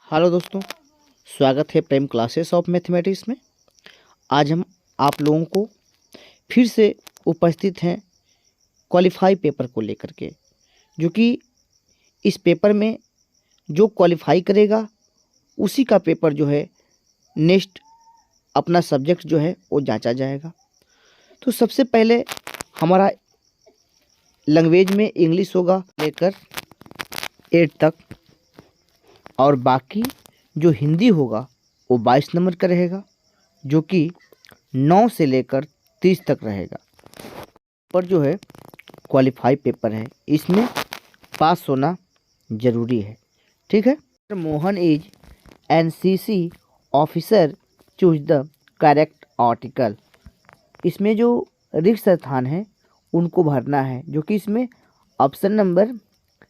Hello दोस्तों, स्वागत है प्रेम क्लासेस ऑफ मैथमेटिक्स में। आज हम आप लोगों को फिर से उपस्थित हैं क्वालिफाई पेपर को लेकर के, जो कि इस पेपर में जो क्वालिफाई करेगा उसी का पेपर जो है नेक्स्ट अपना सब्जेक्ट जो है वो जांचा जाएगा। तो सबसे पहले हमारा लैंग्वेज में इंग्लिश होगा लेकर 8 तक, और बाकी जो हिंदी होगा वो 22 नंबर का रहेगा, जो कि 9 से लेकर 30 तक रहेगा। पर जो है क्वालिफाई पेपर है, इसमें पास होना जरूरी है। ठीक है। Mohan is NCC officer, choose the correct article. इसमें जो रिक्त स्थान है उनको भरना है, जो कि इसमें ऑप्शन नंबर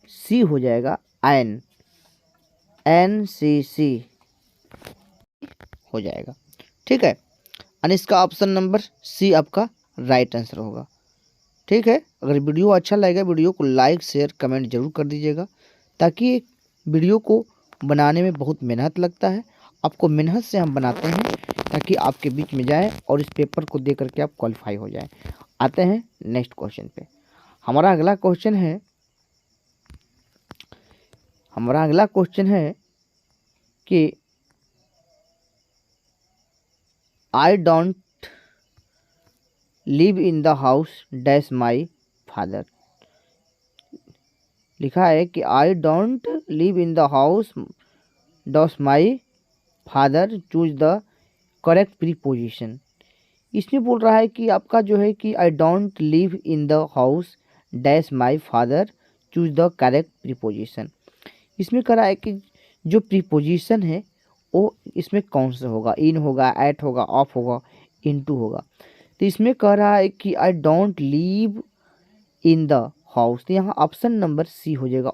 सी हो जाएगा। एनसीसी हो जाएगा। ठीक है, और इसका ऑप्शन नंबर सी आपका राइट आंसर होगा। ठीक है। अगर वीडियो अच्छा लगेगा, वीडियो को लाइक शेयर कमेंट जरूर कर दीजिएगा, ताकि वीडियो को बनाने में बहुत मेहनत लगता है। आपको मेहनत से हम बनाते हैं ताकि आपके बीच में जाए और इस पेपर को दे करके आप क्वालिफाई हो जाएं। आते हैं नेक्स्ट क्वेश्चन पे। हमारा अगला क्वेश्चन है कि I don't live in the house dash my father. लिखा है कि I don't live in the house dash my father, choose the correct preposition. इसमें बोल रहा है कि आपका जो है कि I don't live in the house dash my father, choose the correct preposition. इसमें कह रहा है कि जो प्रीपोजिशन है वो इसमें कौन सा होगा, इन होगा, एट होगा, ऑफ होगा, इनटू होगा। तो इसमें कह रहा है कि I don't live in the house, तो यहाँ ऑप्शन नंबर सी हो जाएगा,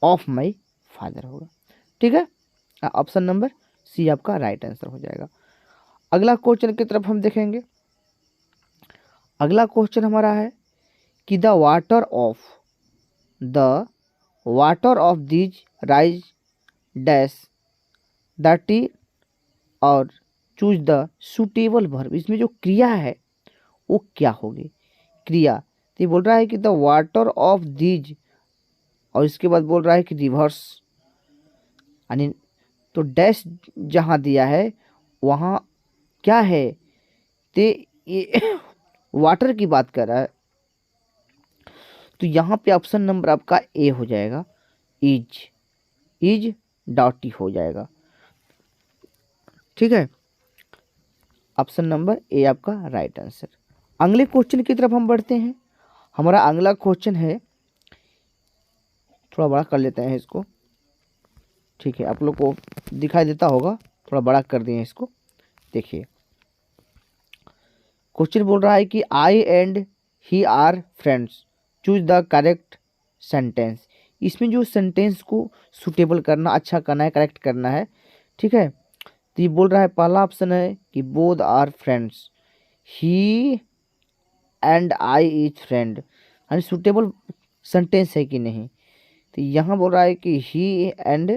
ऑफ माई फादर होगा। ठीक है, ऑप्शन नंबर सी आपका राइट आंसर हो जाएगा। अगला क्वेश्चन की तरफ हम देखेंगे। अगला क्वेश्चन हमारा है कि the water of these rise dash दैटी और चूज द सुटेबल वर्ब। इसमें जो क्रिया है वो क्या होगी, क्रिया। तो ये बोल रहा है कि द वाटर ऑफ दीज, और इसके बाद बोल रहा है कि रिवर्स, यानी तो डैश जहाँ दिया है वहाँ क्या है, तो ये वाटर की बात कर रहा है। तो यहाँ पे ऑप्शन नंबर आपका ए हो जाएगा, इज डॉटी हो जाएगा। ठीक है, ऑप्शन नंबर ए आपका राइट आंसर। अगले क्वेश्चन की तरफ हम बढ़ते हैं। हमारा अगला क्वेश्चन है, थोड़ा बड़ा कर लेते हैं इसको। ठीक है, आप लोग को दिखाई देता होगा, थोड़ा बड़ा कर दिए इसको। देखिए क्वेश्चन बोल रहा है कि I and he are friends, choose the correct sentence. इसमें जो सेंटेंस को सुटेबल करना, अच्छा करना है, करेक्ट करना है। ठीक है, तो ये बोल रहा है, पहला ऑप्शन है कि both are friends, he and I is friend, यानी सुटेबल सेंटेंस है कि नहीं। तो यहाँ बोल रहा है कि ही एंड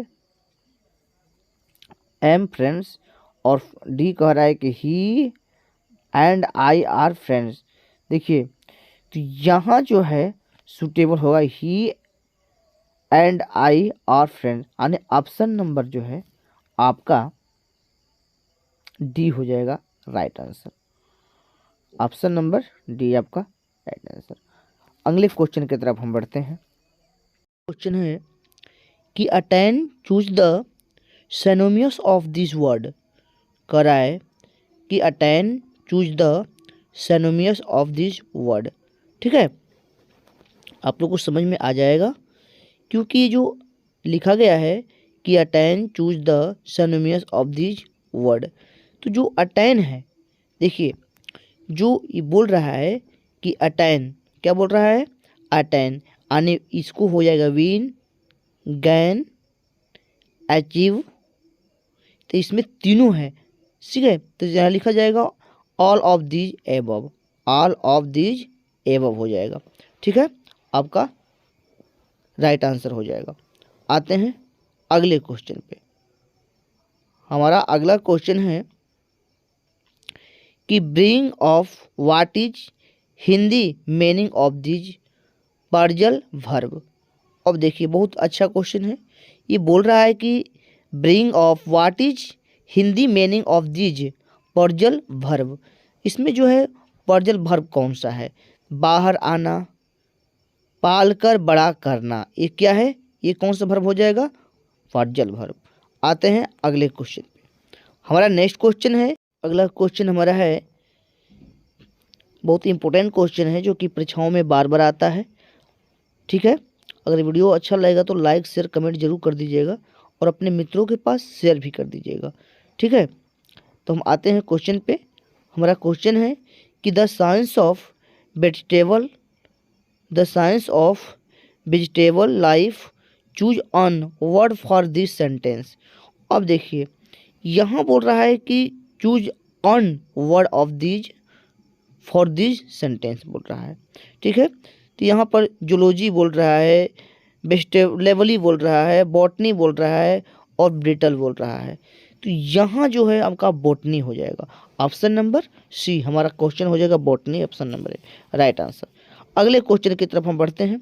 एम फ्रेंड्स, और डी कह रहा है कि he and I are friends. देखिए, तो यहाँ जो है सुटेबल होगा he and I are friends, यानी ऑप्शन नंबर जो है आपका डी हो जाएगा right answer. Option number D आपका राइट आंसर। अगले क्वेश्चन की तरफ हम बढ़ते हैं। क्वेश्चन है कि attain choose the synonyms of this word. कह रहा है कि attain choose the synonyms of this word. ठीक है, आप लोग को समझ में आ जाएगा, क्योंकि जो लिखा गया है कि attain choose the synonyms of this word. तो जो अटेन है, देखिए जो ये बोल रहा है कि अटेन, क्या बोल रहा है, अटेन, यानी इसको हो जाएगा विन, गैन, अचीव। तो इसमें तीनों है। ठीक है, तो यहाँ लिखा जाएगा all of these above, all of these above हो जाएगा। ठीक है, आपका राइट आंसर हो जाएगा। आते हैं अगले क्वेश्चन पे। हमारा अगला क्वेश्चन है कि bring of what is Hindi meaning of these पर्जल verb. अब देखिए बहुत अच्छा क्वेश्चन है। ये बोल रहा है कि bring of what is Hindi meaning of these पर्जल verb. इसमें जो है पर्जल वर्ब कौन सा है? बाहर आना, पालकर बड़ा करना, ये क्या है? ये कौन सा वर्ब हो जाएगा? पर्जल वर्ब। आते हैं अगले क्वेश्चन पे। हमारा नेक्स्ट क्वेश्चन है, अगला क्वेश्चन हमारा है, बहुत इंपॉर्टेंट क्वेश्चन है जो कि परीक्षाओं में बार बार आता है। ठीक है, अगर वीडियो अच्छा लगेगा तो लाइक शेयर कमेंट जरूर कर दीजिएगा और अपने मित्रों के पास शेयर भी कर दीजिएगा। ठीक है, तो हम आते हैं क्वेश्चन पे। हमारा क्वेश्चन है कि the science of vegetable life choose on word for this sentence. अब देखिए यहाँ बोल रहा है कि choose on word of these for this sentence बोल रहा है। ठीक है, तो यहाँ पर जूलॉजी बोल रहा है, वेजिटेबली बोल रहा है, बॉटनी बोल रहा है और ब्रिटल बोल रहा है। तो यहाँ जो है आपका बॉटनी हो जाएगा। ऑप्शन नंबर सी हमारा क्वेश्चन हो जाएगा botany, option number A right answer. अगले क्वेश्चन की तरफ हम बढ़ते हैं।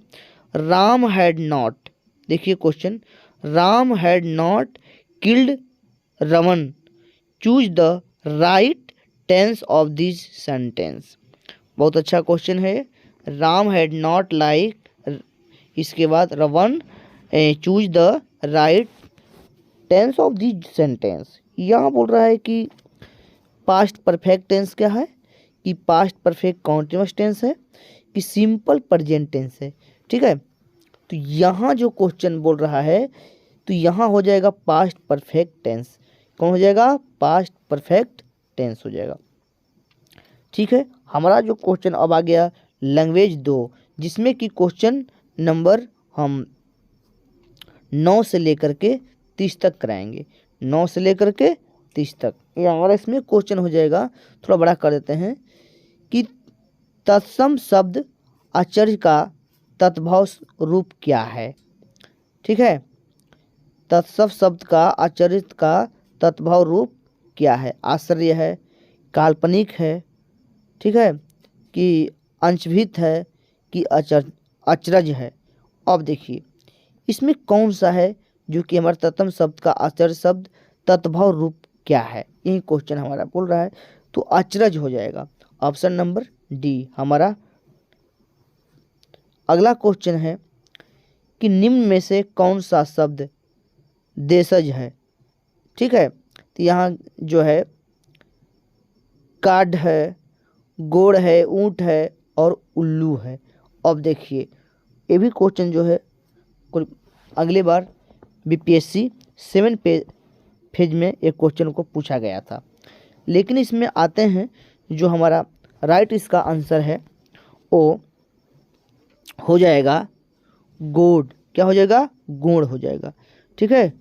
राम हैड नॉट, देखिए question, Ram had not killed Raman, choose the right tense of this sentence. बहुत अच्छा क्वेश्चन है। राम हैड नॉट लाइक, इसके बाद रवन, choose the right tense of this sentence. यहाँ बोल रहा है कि पास्ट परफेक्ट टेंस क्या है, कि पास्ट परफेक्ट कॉन्टिन्यूअस टेंस है, कि सिंपल प्रेजेंट टेंस है। ठीक है, तो यहाँ जो क्वेश्चन बोल रहा है तो यहाँ हो जाएगा पास्ट परफेक्ट टेंस। कौन हो जाएगा? पास्ट परफेक्ट टेंस हो जाएगा। ठीक है, हमारा जो क्वेश्चन अब आ गया लैंग्वेज 2, जिसमें कि क्वेश्चन नंबर हम 9 से लेकर के 30 तक कराएंगे। 9 से लेकर के 30 तक ये हमारा इसमें क्वेश्चन हो जाएगा। थोड़ा बड़ा कर देते हैं कि तत्सम शब्द आश्चर्य का तत्भव रूप क्या है। ठीक है, तत्सम शब्द का आश्चर्य का तत्भव रूप क्या है? आश्चर्य है, काल्पनिक है, ठीक है, कि अंशभित है, कि अचरज है। अब देखिए इसमें कौन सा है जो कि हमारा तत्सम शब्द का आश्चर्य शब्द तत्भव रूप क्या है, यही क्वेश्चन हमारा बोल रहा है। तो अचरज हो जाएगा, ऑप्शन नंबर डी हमारा। अगला क्वेश्चन है कि निम्न में से कौन सा शब्द देशज है। ठीक है, तो यहाँ जो है कार्ड है, गोड़ है, ऊंट है और उल्लू है। अब देखिए ये भी क्वेश्चन जो है अगले बार बीपीएससी 7 फेज में एक क्वेश्चन को पूछा गया था। लेकिन इसमें आते हैं जो हमारा राइट इसका आंसर है वो हो जाएगा गोड़। क्या हो जाएगा? गोड़ हो जाएगा। ठीक है,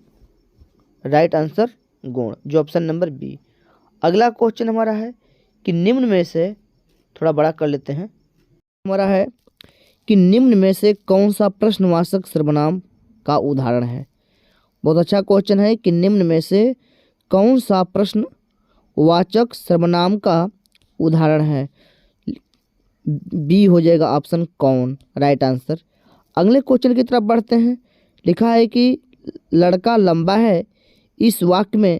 राइट आंसर गोड़, जो ऑप्शन नंबर बी। अगला क्वेश्चन हमारा है कि निम्न में से, थोड़ा बड़ा कर लेते हैं, हमारा है कि निम्न में से कौन सा प्रश्नवाचक सर्वनाम का उदाहरण है। बहुत अच्छा क्वेश्चन है कि निम्न में से कौन सा प्रश्नवाचक सर्वनाम का उदाहरण है। बी हो जाएगा ऑप्शन कौन, राइट आंसर। अगले क्वेश्चन की तरफ बढ़ते हैं। लिखा है कि लड़का लंबा है, इस वाक्य में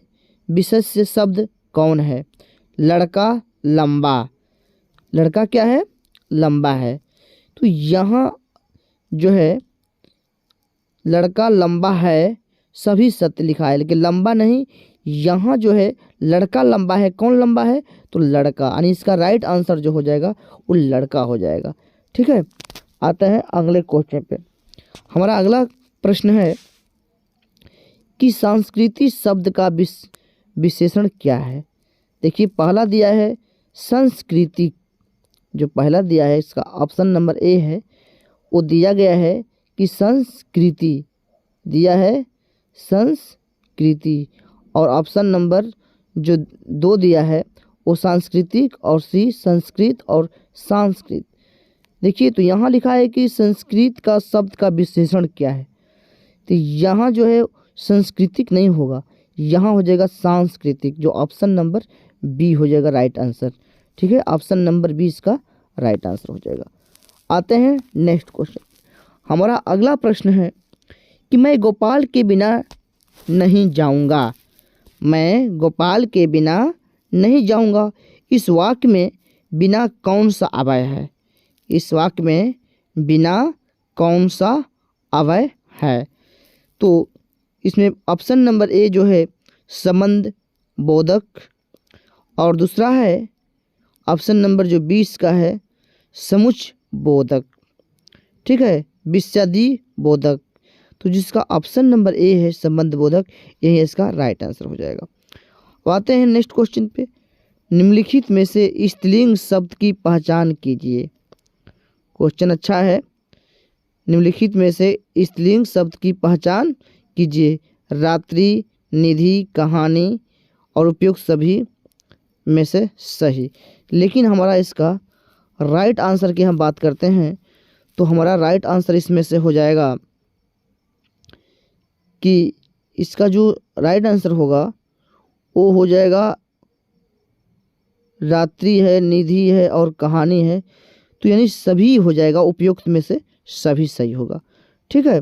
विशेष्य शब्द कौन है। लड़का लंबा, लड़का क्या है? लंबा है। तो यहाँ जो है लड़का लंबा है सभी सत्य लिखा है, लेकिन लंबा नहीं। यहाँ जो है लड़का लंबा है, कौन लंबा है? तो लड़का, यानी इसका राइट आंसर जो हो जाएगा वो लड़का हो जाएगा। ठीक है, आता है अगले क्वेश्चन पे। हमारा अगला प्रश्न है कि संस्कृति शब्द का विशेषण क्या है। देखिए पहला दिया है संस्कृति, जो पहला दिया है इसका ऑप्शन नंबर ए है, वो दिया गया है कि संस्कृति, दिया है संस्कृति। और ऑप्शन नंबर जो 2 दिया है वो सांस्कृतिक और सी संस्कृत और सांस्कृत। देखिए तो यहाँ लिखा है कि संस्कृत का शब्द का विशेषण क्या है। तो यहाँ जो है सांस्कृतिक नहीं होगा, यहाँ हो जाएगा सांस्कृतिक, जो ऑप्शन नंबर बी हो जाएगा राइट आंसर। ठीक है, ऑप्शन नंबर बी इसका राइट आंसर हो जाएगा। आते हैं नेक्स्ट क्वेश्चन। हमारा अगला प्रश्न है कि मैं गोपाल के बिना नहीं जाऊंगा। मैं गोपाल के बिना नहीं जाऊंगा, इस वाक्य में बिना कौन सा अवयव है? इस वाक्य में बिना कौन सा अवयव है? तो इसमें ऑप्शन नंबर ए जो है संबंध बोधक, और दूसरा है ऑप्शन नंबर जो 20 का है समुच्चय बोधक। ठीक है, विषयादि बोधक। तो जिसका ऑप्शन नंबर ए है संबंध बोधक, यही इसका राइट आंसर हो जाएगा। अब आते हैं नेक्स्ट क्वेश्चन पे। निम्नलिखित में से स्त्रीलिंग शब्द की पहचान कीजिए। क्वेश्चन अच्छा है। निम्नलिखित में से स्त्रीलिंग शब्द की पहचान कीजिए। रात्रि, निधि, कहानी और उपयुक्त सभी में से सही। लेकिन हमारा इसका राइट आंसर की हम बात करते हैं तो हमारा राइट आंसर इसमें से हो जाएगा कि इसका जो राइट आंसर होगा वो हो जाएगा रात्रि है, निधि है और कहानी है। तो यानी सभी हो जाएगा, उपयुक्त में से सभी सही होगा। ठीक है,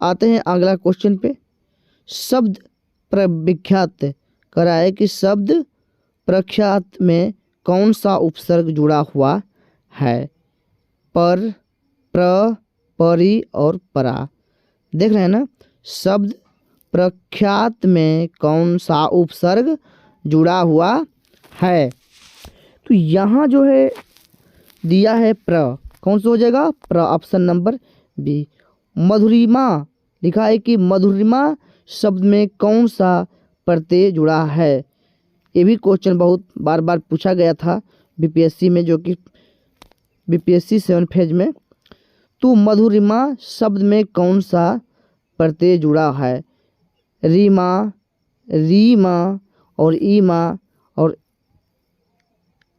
आते हैं अगला क्वेश्चन पे। शब्द प्रविख्यात करा है कि शब्द प्रख्यात में कौन सा उपसर्ग जुड़ा हुआ है? पर, प्र, परि और परा। देख रहे हैं ना, शब्द प्रख्यात में कौन सा उपसर्ग जुड़ा हुआ है? तो यहाँ जो है दिया है प्र, कौन सा हो जाएगा? प्र, ऑप्शन नंबर बी। मधुरिमा लिखा है कि मधुरिमा शब्द में कौन सा प्रत्यय जुड़ा है? ये भी क्वेश्चन बहुत बार बार पूछा गया था बीपीएससी में, जो कि बीपीएससी 7 फेज में। तो मधुरिमा शब्द में कौन सा प्रत्यय जुड़ा है? रीमा, रीमा और ईमा और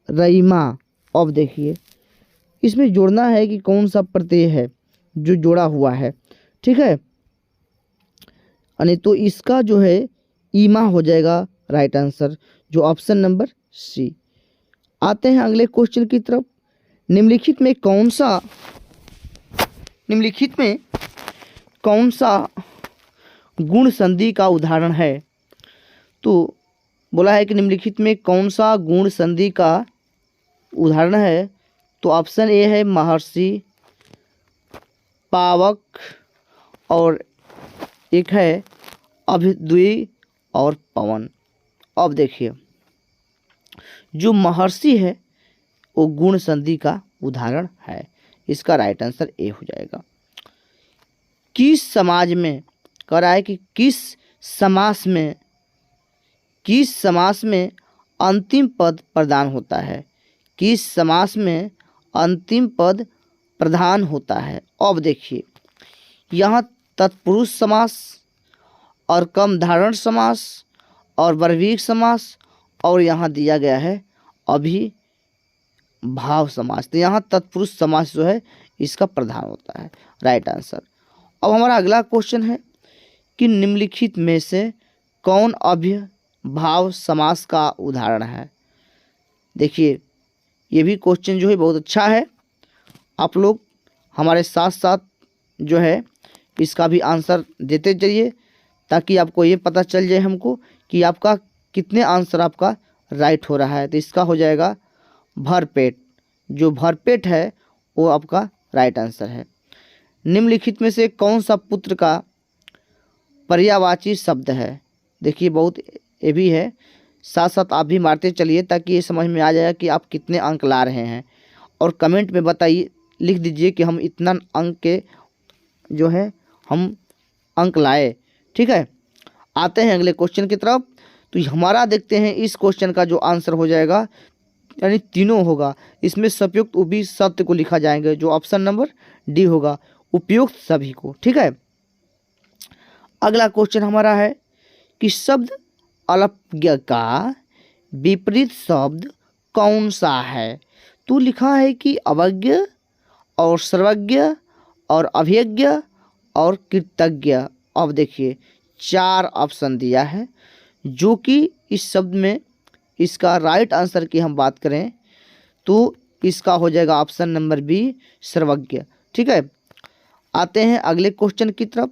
रईमा। अब देखिए इसमें जोड़ना है कि कौन सा प्रत्यय है जो जोड़ा हुआ है। ठीक है, यानी तो इसका जो है ईमा हो जाएगा राइट आंसर, जो ऑप्शन नंबर सी। आते हैं अगले क्वेश्चन की तरफ। निम्नलिखित में कौन सा गुण संधि का उदाहरण है? तो बोला है कि निम्नलिखित में कौन सा गुण संधि का उदाहरण है? तो ऑप्शन ए है महर्षि, पावक और एक है अभिद्वि और पवन। अब देखिए जो महर्षि है वो गुण संधि का उदाहरण है, इसका राइट आंसर ए हो जाएगा। किस समाज में कह रहा है कि किस समास में अंतिम पद प्रदान होता है? किस समास में अंतिम पद प्रधान होता है? अब देखिए यहाँ तत्पुरुष समास और कम धारण समास और वर्विक समास और यहाँ दिया गया है अभिभाव समास। तो यहाँ तत्पुरुष समास जो है इसका प्रधान होता है, राइट आंसर। अब हमारा अगला क्वेश्चन है कि निम्नलिखित में से कौन अभिभाव समास का उदाहरण है? देखिए ये भी क्वेश्चन जो है बहुत अच्छा है। आप लोग हमारे साथ साथ जो है इसका भी आंसर देते जाइए ताकि आपको ये पता चल जाए हमको कि आपका कितने आंसर आपका राइट हो रहा है। तो इसका हो जाएगा भरपेट, जो भरपेट है वो आपका राइट आंसर है। निम्नलिखित में से कौन सा पुत्र का पर्यायवाची शब्द है? देखिए बहुत ये भी है, साथ साथ आप भी मारते चलिए ताकि ये समझ में आ जाए कि आप कितने अंक ला रहे हैं। और कमेंट में बताइए, लिख दीजिए कि हम इतना अंक के जो है हम अंक लाए। ठीक है, आते हैं अगले क्वेश्चन की तरफ। तो हमारा देखते हैं इस क्वेश्चन का जो आंसर हो जाएगा, यानी तीनों होगा, इसमें सपयुक्त उभी सत्य को लिखा जाएंगे, जो ऑप्शन नंबर डी होगा, उपयुक्त सभी को। ठीक है, अगला क्वेश्चन हमारा है कि शब्द अल्पज्ञ का विपरीत शब्द कौन सा है? तो लिखा है कि अवज्ञ और सर्वज्ञ और अभिज्ञ और कृतज्ञ। अब देखिए 4 ऑप्शन दिया है, जो कि इस शब्द में इसका राइट आंसर की हम बात करें तो इसका हो जाएगा ऑप्शन नंबर बी, सर्वज्ञ। ठीक है, आते हैं अगले क्वेश्चन की तरफ।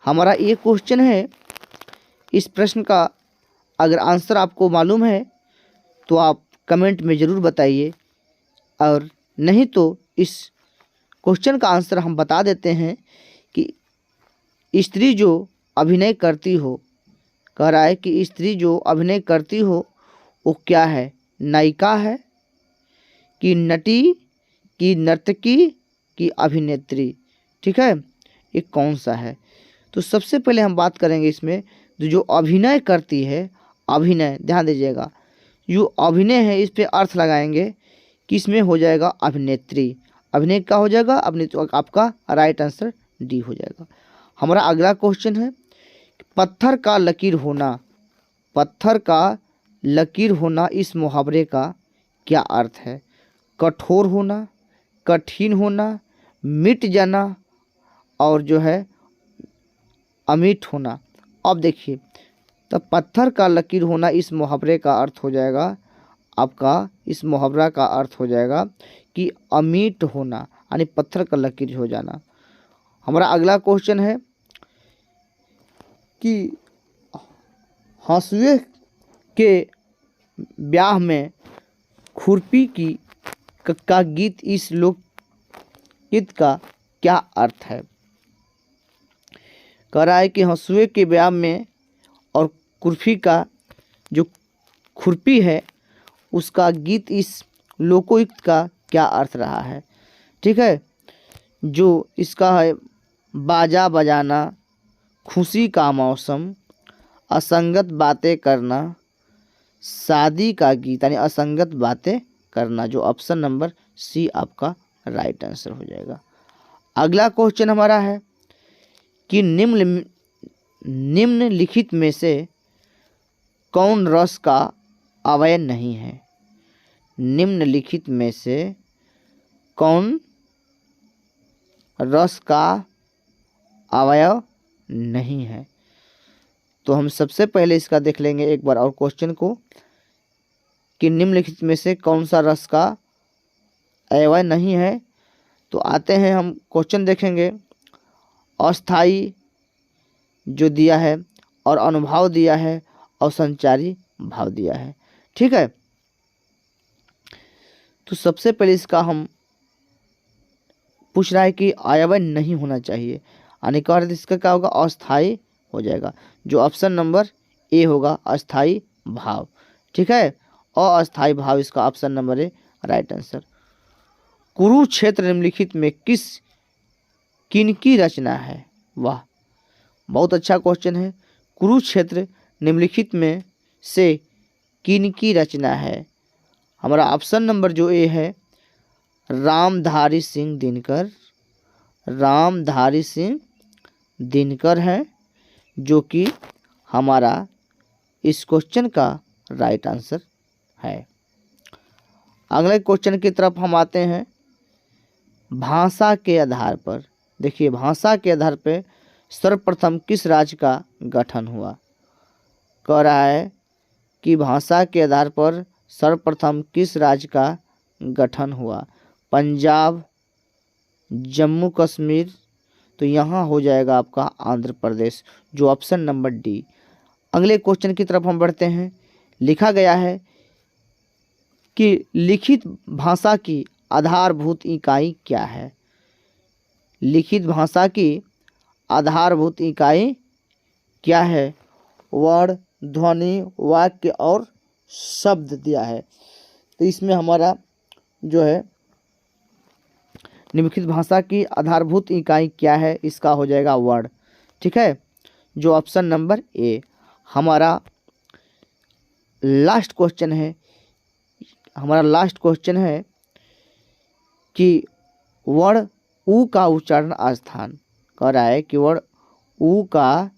हमारा ये क्वेश्चन है, इस प्रश्न का अगर आंसर आपको मालूम है तो आप कमेंट में ज़रूर बताइए, और नहीं तो इस क्वेश्चन का आंसर हम बता देते हैं कि स्त्री जो अभिनय करती हो, कह रहा है कि स्त्री जो अभिनय करती हो वो क्या है, नायिका है कि नटी कि नर्तकी कि अभिनेत्री। ठीक है, ये कौन सा है? तो सबसे पहले हम बात करेंगे इसमें जो अभिनय करती है, अभिनय ध्यान दीजिएगा, जो अभिनय है इस पे अर्थ लगाएंगे कि इसमें हो जाएगा अभिनेत्री। अभिनय का हो जाएगा अभिनेत्री, आपका राइट आंसर डी हो जाएगा। हमारा अगला क्वेश्चन है, पत्थर का लकीर होना, पत्थर का लकीर होना इस मुहावरे का क्या अर्थ है? कठोर होना, कठिन होना, मिट जाना और जो है अमिट होना। अब देखिए, तो पत्थर का लकीर होना इस मुहावरे का अर्थ हो जाएगा आपका, इस मुहावरा का अर्थ हो जाएगा कि अमिट होना, यानी पत्थर का लकीर हो जाना। हमारा अगला क्वेश्चन है कि हंसुए के ब्याह में खुरपी की का गीत इस लोकगीत का क्या अर्थ है? कह रहा है कि हंसुए के ब्याह में और खुरपी का जो खुरपी है उसका गीत इस लोकोगीत का क्या अर्थ रहा है? ठीक है, जो इसका है बाजा बजाना, खुशी का मौसम, असंगत बातें करना, शादी का गीत, यानी असंगत बातें करना, जो ऑप्शन नंबर सी आपका राइट आंसर हो जाएगा। अगला क्वेश्चन हमारा है कि निम्नलिखित में से कौन रस का अवयव नहीं है? निम्नलिखित में से कौन रस का अवयव नहीं है? तो हम सबसे पहले इसका देख लेंगे एक बार और क्वेश्चन को कि निम्नलिखित में से कौन सा रस का अवयव नहीं है। तो आते हैं, हम क्वेश्चन देखेंगे। अस्थाई जो दिया है और अनुभाव दिया है और संचारी भाव दिया है। ठीक है, तो सबसे पहले इसका हम पूछ रहा है कि अवयव नहीं होना चाहिए, यानी का अर्थ इसका क्या होगा? अस्थाई हो जाएगा, जो ऑप्शन नंबर ए होगा, अस्थाई भाव। ठीक है, अस्थाई भाव इसका option number A right answer. Kurukshetra निम्नलिखित में किनकी रचना है? वाह, बहुत अच्छा क्वेश्चन है। कुरुक्षेत्र निम्नलिखित में से किनकी रचना है? हमारा ऑप्शन नंबर जो ए है, रामधारी सिंह दिनकर, रामधारी सिंह दिनकर है, जो कि हमारा इस क्वेश्चन का राइट आंसर है। अगले क्वेश्चन की तरफ हम आते हैं। भाषा के आधार पर देखिए, भाषा के आधार पर सर्वप्रथम किस राज्य का गठन हुआ? कह रहा है कि भाषा के आधार पर सर्वप्रथम किस राज्य का गठन हुआ? पंजाब, जम्मू कश्मीर, तो यहाँ हो जाएगा आपका आंध्र प्रदेश, जो ऑप्शन नंबर डी। अगले क्वेश्चन की तरफ हम बढ़ते हैं। लिखा गया है कि लिखित भाषा की आधारभूत इकाई क्या है? लिखित भाषा की आधारभूत इकाई क्या है? वर्ण, ध्वनि, वाक्य और शब्द दिया है। तो इसमें हमारा जो है निम्नलिखित भाषा की आधारभूत इकाई क्या है? इसका हो जाएगा वर्ण। ठीक है, जो ऑप्शन नंबर ए। हमारा लास्ट क्वेश्चन है, हमारा लास्ट क्वेश्चन है कि वर्ण उ का उच्चारण स्थान। कह रहा है कि वर्ण उ का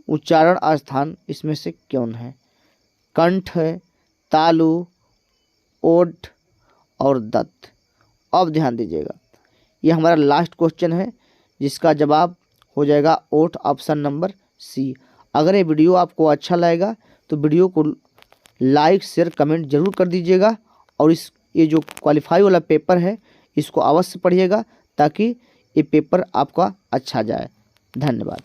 उच्चारण स्थान इसमें से कौन है? कंठ है, तालु, ओठ और दत्त। अब ध्यान दीजिएगा, ये हमारा लास्ट क्वेश्चन है जिसका जवाब हो जाएगा ओठ, ऑप्शन नंबर सी। अगर ये वीडियो आपको अच्छा लगेगा तो वीडियो को लाइक शेयर कमेंट जरूर कर दीजिएगा, और ये जो क्वालिफाई वाला पेपर है इसको अवश्य पढ़िएगा ताकि ये पेपर आपका अच्छा जाए। धन्यवाद।